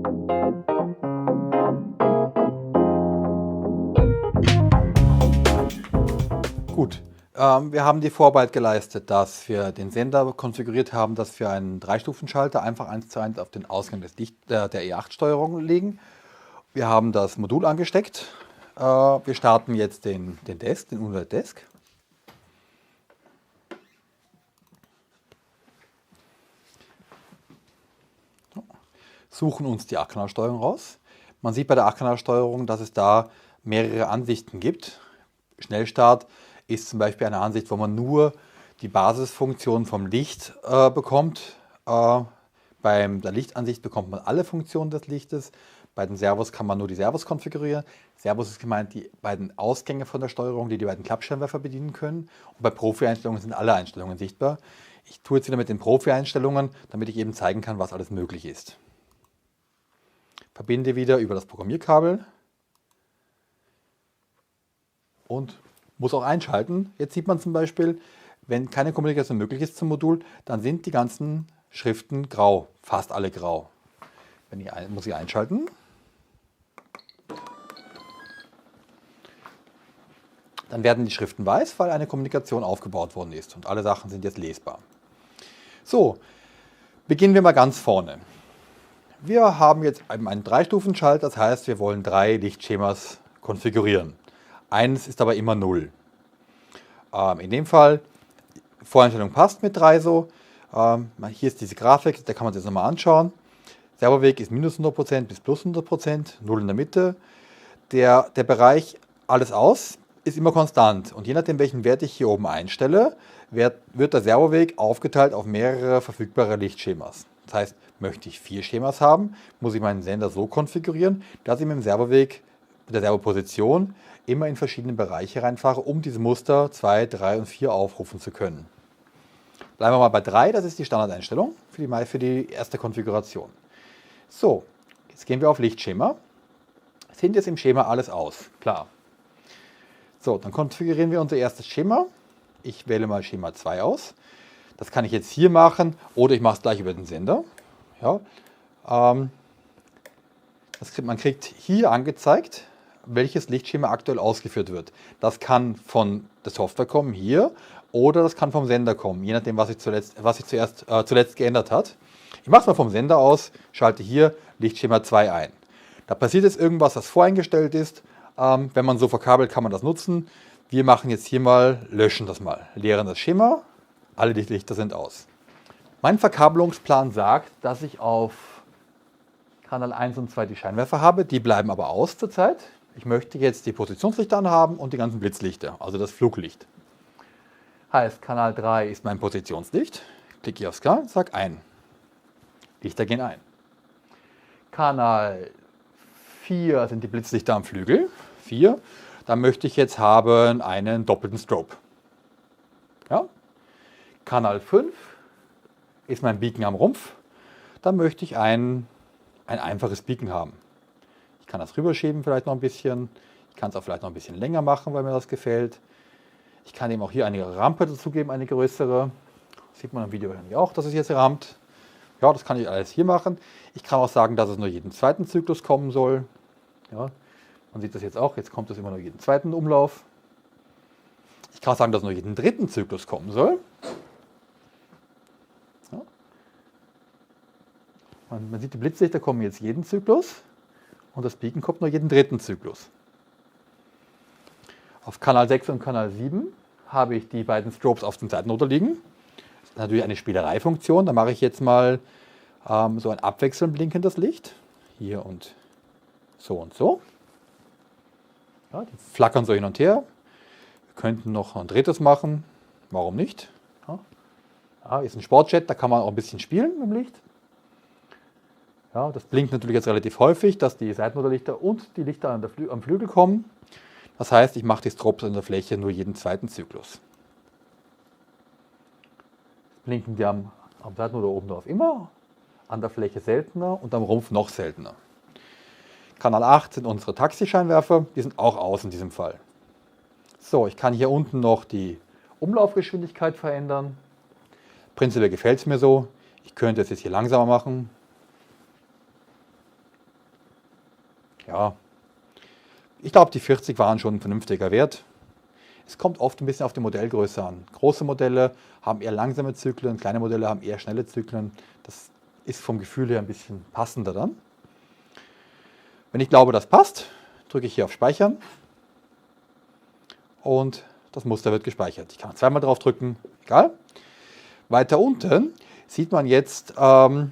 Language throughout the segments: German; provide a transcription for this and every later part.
Gut, wir haben die Vorarbeit geleistet, dass wir den Sender konfiguriert haben, dass wir einen Dreistufenschalter einfach 1:1 auf den Ausgang der E8-Steuerung legen. Wir haben das Modul angesteckt. Wir starten jetzt den UNILIT Desk. Suchen uns die 8-Kanal-Steuerung raus. Man sieht bei der 8-Kanal-Steuerung, dass es da mehrere Ansichten gibt. Schnellstart ist zum Beispiel eine Ansicht, wo man nur die Basisfunktion vom Licht bekommt. Bei der Lichtansicht bekommt man alle Funktionen des Lichtes. Bei den Servos kann man nur die Servos konfigurieren. Servos ist gemeint die beiden Ausgänge von der Steuerung, die die beiden Klappscheinwerfer bedienen können. Und bei Profi-Einstellungen sind alle Einstellungen sichtbar. Ich tue jetzt wieder mit den Profi-Einstellungen, damit ich eben zeigen kann, was alles möglich ist. Verbinde wieder über das Programmierkabel und muss auch einschalten. Jetzt sieht man zum Beispiel, wenn keine Kommunikation möglich ist zum Modul, dann sind die ganzen Schriften grau, fast alle grau. Muss ich einschalten. Dann werden die Schriften weiß, weil eine Kommunikation aufgebaut worden ist und alle Sachen sind jetzt lesbar. So, beginnen wir mal ganz vorne. Wir haben jetzt einen Dreistufenschalter, das heißt, wir wollen 3 Lichtschemas konfigurieren. Eines ist aber immer 0. In dem Fall, Voreinstellung passt mit 3 so. Hier ist diese Grafik, da kann man sich das nochmal anschauen. Servoweg ist minus 100% bis plus 100%, 0 in der Mitte. Der Bereich alles aus ist immer konstant und je nachdem, welchen Wert ich hier oben einstelle, wird der Servoweg aufgeteilt auf mehrere verfügbare Lichtschemas. Das heißt, möchte ich 4 Schemas haben, muss ich meinen Sender so konfigurieren, dass ich mit dem Servoweg, mit der Servoposition immer in verschiedene Bereiche reinfahre, um diese Muster 2, 3 und 4 aufrufen zu können. Bleiben wir mal bei 3, das ist die Standardeinstellung für die erste Konfiguration. So, jetzt gehen wir auf Lichtschema. Sind jetzt im Schema alles aus? Klar. So, dann konfigurieren wir unser erstes Schema. Ich wähle mal Schema 2 aus. Das kann ich jetzt hier machen oder ich mache es gleich über den Sender. Ja, man kriegt hier angezeigt, welches Lichtschema aktuell ausgeführt wird. Das kann von der Software kommen, hier, oder das kann vom Sender kommen, je nachdem, was sich zuletzt geändert hat. Ich mache es mal vom Sender aus, schalte hier Lichtschema 2 ein. Da passiert jetzt irgendwas, was voreingestellt ist. Wenn man so verkabelt, kann man das nutzen. Wir machen jetzt hier mal, löschen das mal, leeren das Schema, alle die Lichter sind aus. Mein Verkabelungsplan sagt, dass ich auf Kanal 1 und 2 die Scheinwerfer habe, die bleiben aber aus zurzeit. Ich möchte jetzt die Positionslichter anhaben und die ganzen Blitzlichter, also das Fluglicht. Heißt, Kanal 3 ist mein Positionslicht. Klicke ich aufs K und sage ein. Lichter gehen ein. Kanal 4 sind die Blitzlichter am Flügel. 4. Da möchte ich jetzt haben einen doppelten Strobe. Ja. Kanal 5 ist mein Beacon am Rumpf. Da möchte ich ein einfaches Beacon haben. Ich kann das rüberschieben vielleicht noch ein bisschen. Ich kann es auch vielleicht noch ein bisschen länger machen, weil mir das gefällt. Ich kann ihm auch hier eine Rampe dazugeben, eine größere. Sieht man im Video auch, dass es jetzt rammt. Ja, das kann ich alles hier machen. Ich kann auch sagen, dass es nur jeden zweiten Zyklus kommen soll. Ja, man sieht das jetzt auch. Jetzt kommt es immer nur jeden zweiten Umlauf. Ich kann auch sagen, dass es nur jeden dritten Zyklus kommen soll. Ja. Man sieht, die Blitzlichter kommen jetzt jeden Zyklus und das Beacon kommt nur jeden dritten Zyklus. Auf Kanal 6 und Kanal 7 habe ich die beiden Strobes auf den Seiten liegen. Das ist natürlich eine Spielereifunktion. Da mache ich jetzt mal so ein abwechselnd blinkendes Licht. Hier und so und so. Ja, die flackern so hin und her. Wir könnten noch ein drittes machen. Warum nicht? Ja, ist ein Sportjet, da kann man auch ein bisschen spielen mit dem Licht. Ja, das blinkt natürlich jetzt relativ häufig, dass die Seitenmotorlichter und die Lichter am Flügel kommen. Das heißt, ich mache die Strobes in der Fläche nur jeden zweiten Zyklus. Blinken die am Seitenmotor oben drauf immer, an der Fläche seltener und am Rumpf noch seltener. Kanal 8 sind unsere Taxischeinwerfer, die sind auch aus in diesem Fall. So, ich kann hier unten noch die Umlaufgeschwindigkeit verändern. Prinzipiell gefällt es mir so. Ich könnte es jetzt hier langsamer machen. ja, ich glaube, die 40 waren schon ein vernünftiger Wert. Es kommt oft ein bisschen auf die Modellgröße an. Große Modelle haben eher langsame Zyklen, kleine Modelle haben eher schnelle Zyklen. Das ist vom Gefühl her ein bisschen passender dann. Wenn ich glaube, das passt, drücke ich hier auf Speichern und das Muster wird gespeichert. Ich kann zweimal drauf drücken, egal. Weiter unten sieht man jetzt den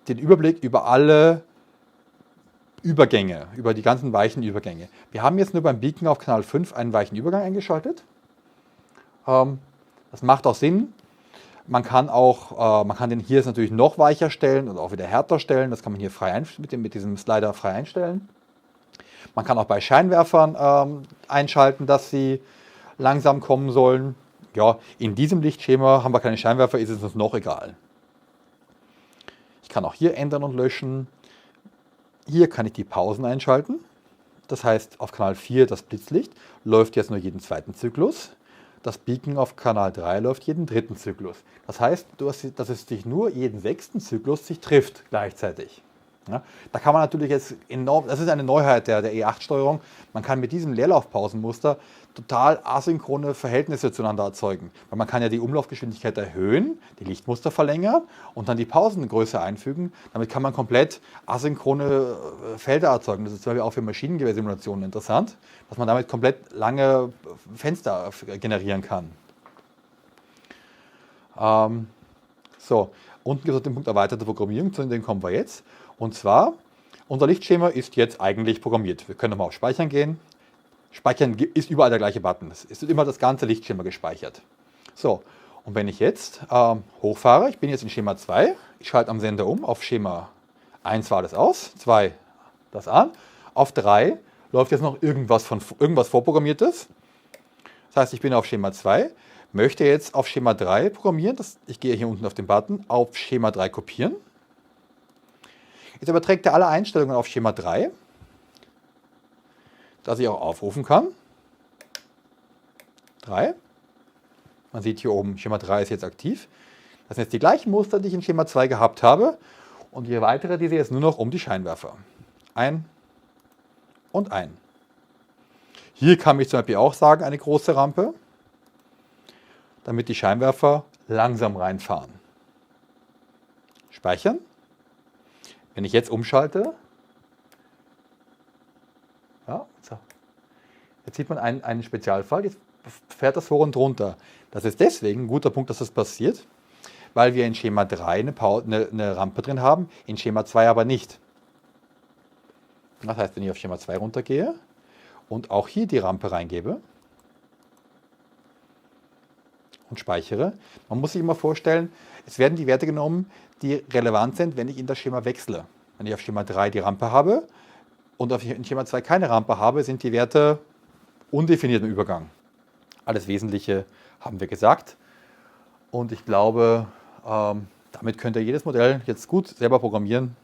Überblick über alle Übergänge, über die ganzen weichen Übergänge. Wir haben jetzt nur beim Beacon auf Kanal 5 einen weichen Übergang eingeschaltet. Das macht auch Sinn. Man kann den hier jetzt natürlich noch weicher stellen und auch wieder härter stellen. Das kann man hier frei mit diesem Slider frei einstellen. Man kann auch bei Scheinwerfern einschalten, dass sie langsam kommen sollen. Ja, in diesem Lichtschema haben wir keine Scheinwerfer, ist es uns noch egal. Ich kann auch hier ändern und löschen. Hier kann ich die Pausen einschalten. Das heißt, auf Kanal 4 das Blitzlicht läuft jetzt nur jeden zweiten Zyklus. Das Beacon auf Kanal 3 läuft jeden dritten Zyklus. Das heißt, dass es sich nur jeden sechsten Zyklus sich trifft gleichzeitig. Ja, da kann man natürlich jetzt enorm, das ist eine Neuheit der E8-Steuerung, man kann mit diesem Leerlaufpausenmuster total asynchrone Verhältnisse zueinander erzeugen. Weil man kann ja die Umlaufgeschwindigkeit erhöhen, die Lichtmuster verlängern und dann die Pausengröße einfügen. Damit kann man komplett asynchrone Felder erzeugen. Das ist zum Beispiel auch für Maschinengewehrsimulationen interessant, dass man damit komplett lange Fenster generieren kann. So, unten gibt es den Punkt erweiterte Programmierung, zu dem kommen wir jetzt. Und zwar, unser Lichtschema ist jetzt eigentlich programmiert. Wir können nochmal auf Speichern gehen. Speichern ist überall der gleiche Button. Es ist immer das ganze Lichtschema gespeichert. So, und wenn ich jetzt hochfahre, ich bin jetzt in Schema 2, ich schalte am Sender um, auf Schema 1 war das aus, 2 das an, auf 3 läuft jetzt noch irgendwas vorprogrammiertes. Das heißt, ich bin auf Schema 2, möchte jetzt auf Schema 3 programmieren. Ich gehe hier unten auf den Button, auf Schema 3 kopieren. Jetzt überträgt er alle Einstellungen auf Schema 3, dass ich auch aufrufen kann. 3. Man sieht hier oben, Schema 3 ist jetzt aktiv. Das sind jetzt die gleichen Muster, die ich in Schema 2 gehabt habe. Und je weitere, diese jetzt nur noch um die Scheinwerfer. Ein und ein. Hier kann ich zum Beispiel auch sagen, eine große Rampe, damit die Scheinwerfer langsam reinfahren. Speichern. Wenn ich jetzt umschalte, ja, so. Jetzt sieht man einen Spezialfall, jetzt fährt das hoch und runter. Das ist deswegen ein guter Punkt, dass das passiert, weil wir in Schema 3 eine Rampe drin haben, in Schema 2 aber nicht. Das heißt, wenn ich auf Schema 2 runtergehe und auch hier die Rampe reingebe und speichere, man muss sich immer vorstellen, es werden die Werte genommen, die relevant sind, wenn ich in das Schema wechsle. Wenn ich auf Schema 3 die Rampe habe und in Schema 2 keine Rampe habe, sind die Werte undefiniert im Übergang. Alles Wesentliche haben wir gesagt. Und ich glaube, damit könnt ihr jedes Modell jetzt gut selber programmieren.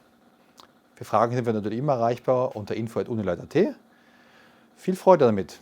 Für Fragen sind wir natürlich immer erreichbar unter info@unileit.at. Viel Freude damit!